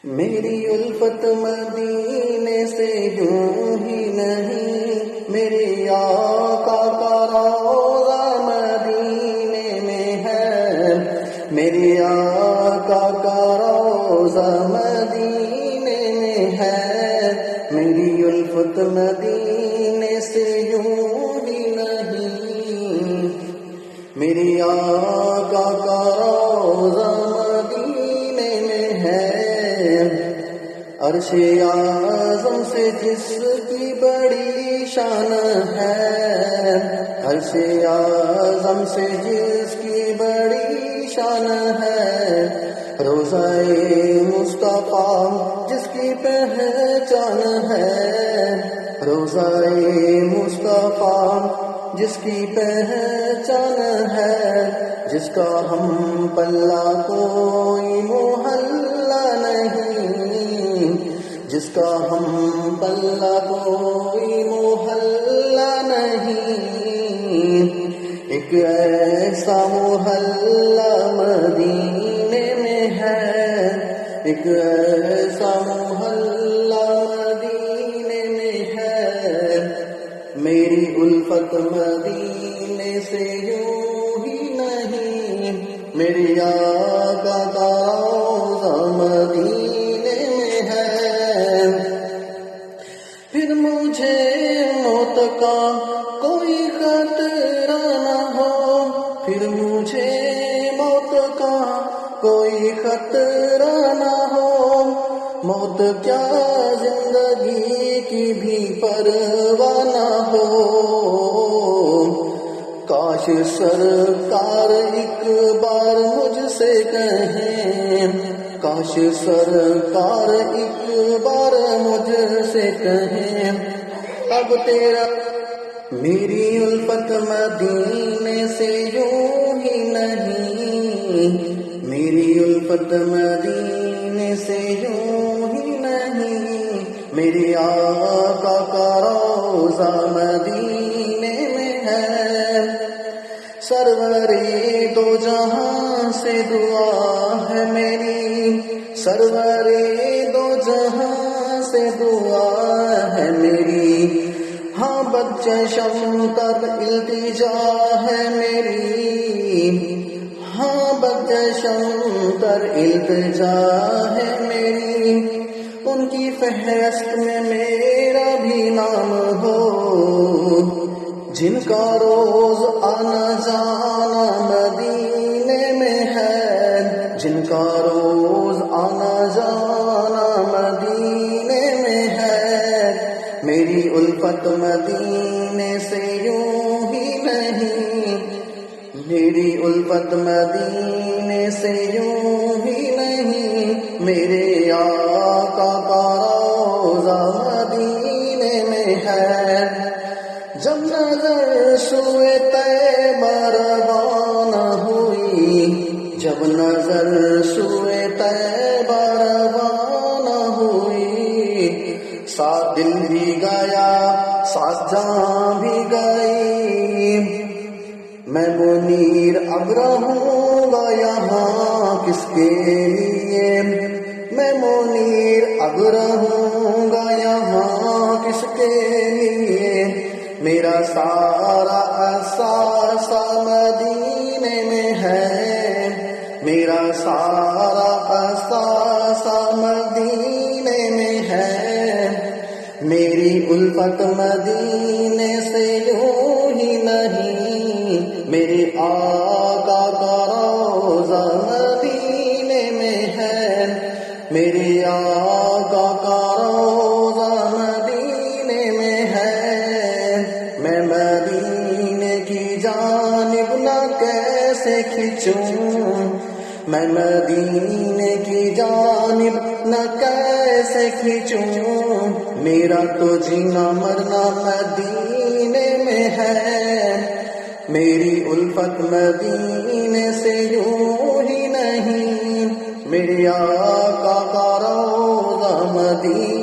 میری الفت مدینے سے یوں ہی نہیں، میری آقا کا روضہ مدینے میں ہے، میری آقا کا روضہ مدینے میں ہے، میری الفت مدینے سے یوں ہی نہیں، میری آقا کا روضہ مدینے میں ہے۔ عرش اعظم سے جس کی بڑی شان ہے، عرش اعظم سے جس کی بڑی شان ہے، روضہ مصطفیٰ جس کی پہچان ہے، روضہ مصطفیٰ جس کی پہچان ہے، جس کا ہم پلہ کوئی محلہ نہیں، جس کا ہم پلہ کوئی محلہ نہیں، ایک ایسا محلہ مدینے میں ہے، ایک ایسا محلہ مدینے میں ہے، میری الفت مدینے سے یوں ہی نہیں، میری آقا کا روضہ مدینے میں ہے۔ پھر مجھے موت کا کوئی خطرہ نہ ہو، پھر مجھے موت کا کوئی خطرہ نہ ہو، موت کیا زندگی کی بھی پرواہ نہ ہو، کاش سرکار ایک بار مجھ سے کہیں، کاش سرکار ایک بار مجھ سے کہیں، اب تیرا میری الفت مدینے سے یوں ہی نہیں، میری الفت مدینے سے یوں ہی نہیں، میری آقا کا روضہ مدینے میں ہے، سرورے دو جہاں سے دعا ہے میری، سرورے دو جہاں سے دعا ہے میری، ہاں بدچشم تر التجا ہے میری، ہاں بدچشم تر التجا ہے میری، ان کی فہرست میں میرا بھی نام ہو، جن کا روز آنا جانا مدینے میں ہے، جن کا روز آنا جانا مدینے میں ہے، میری الفت مدینے سے یوں ہی نہیں، میری الفت مدینے سے یوں ہی نہیں، میرے آقا کا روضہ مدینے میں ہے۔ جب نظر سوئے طیبہ روانہ ہوئی، جب نظر سوئے طیبہ روانہ ہوئی، ساتھ دل بھی گیا ساتھ جان بھی گئی، میں منیر اب رہوں گا یہاں کس کے لیے، میں منیر اب رہوں گا یہاں کس کے لیے، میرا سارا اثاثہ مدینے میں ہے، میرا سارا اثاثہ مدینے میں ہے، میری الفت مدینے سے یوں ہی نہیں، میرے آقا کا روضہ مدینے میں ہے، میرے آقا کا روضہ مدینے میں ہے، میں مدینے کی جانب نہ کیسے کھنچوں، میں مدینے کی جانب نہ کیسے کھنچوں، میرا تو جینا مرنا مدینے میں ہے، میری الفت مدینے سے یوں ہی نہیں، میرے آقا کا روضہ مدینے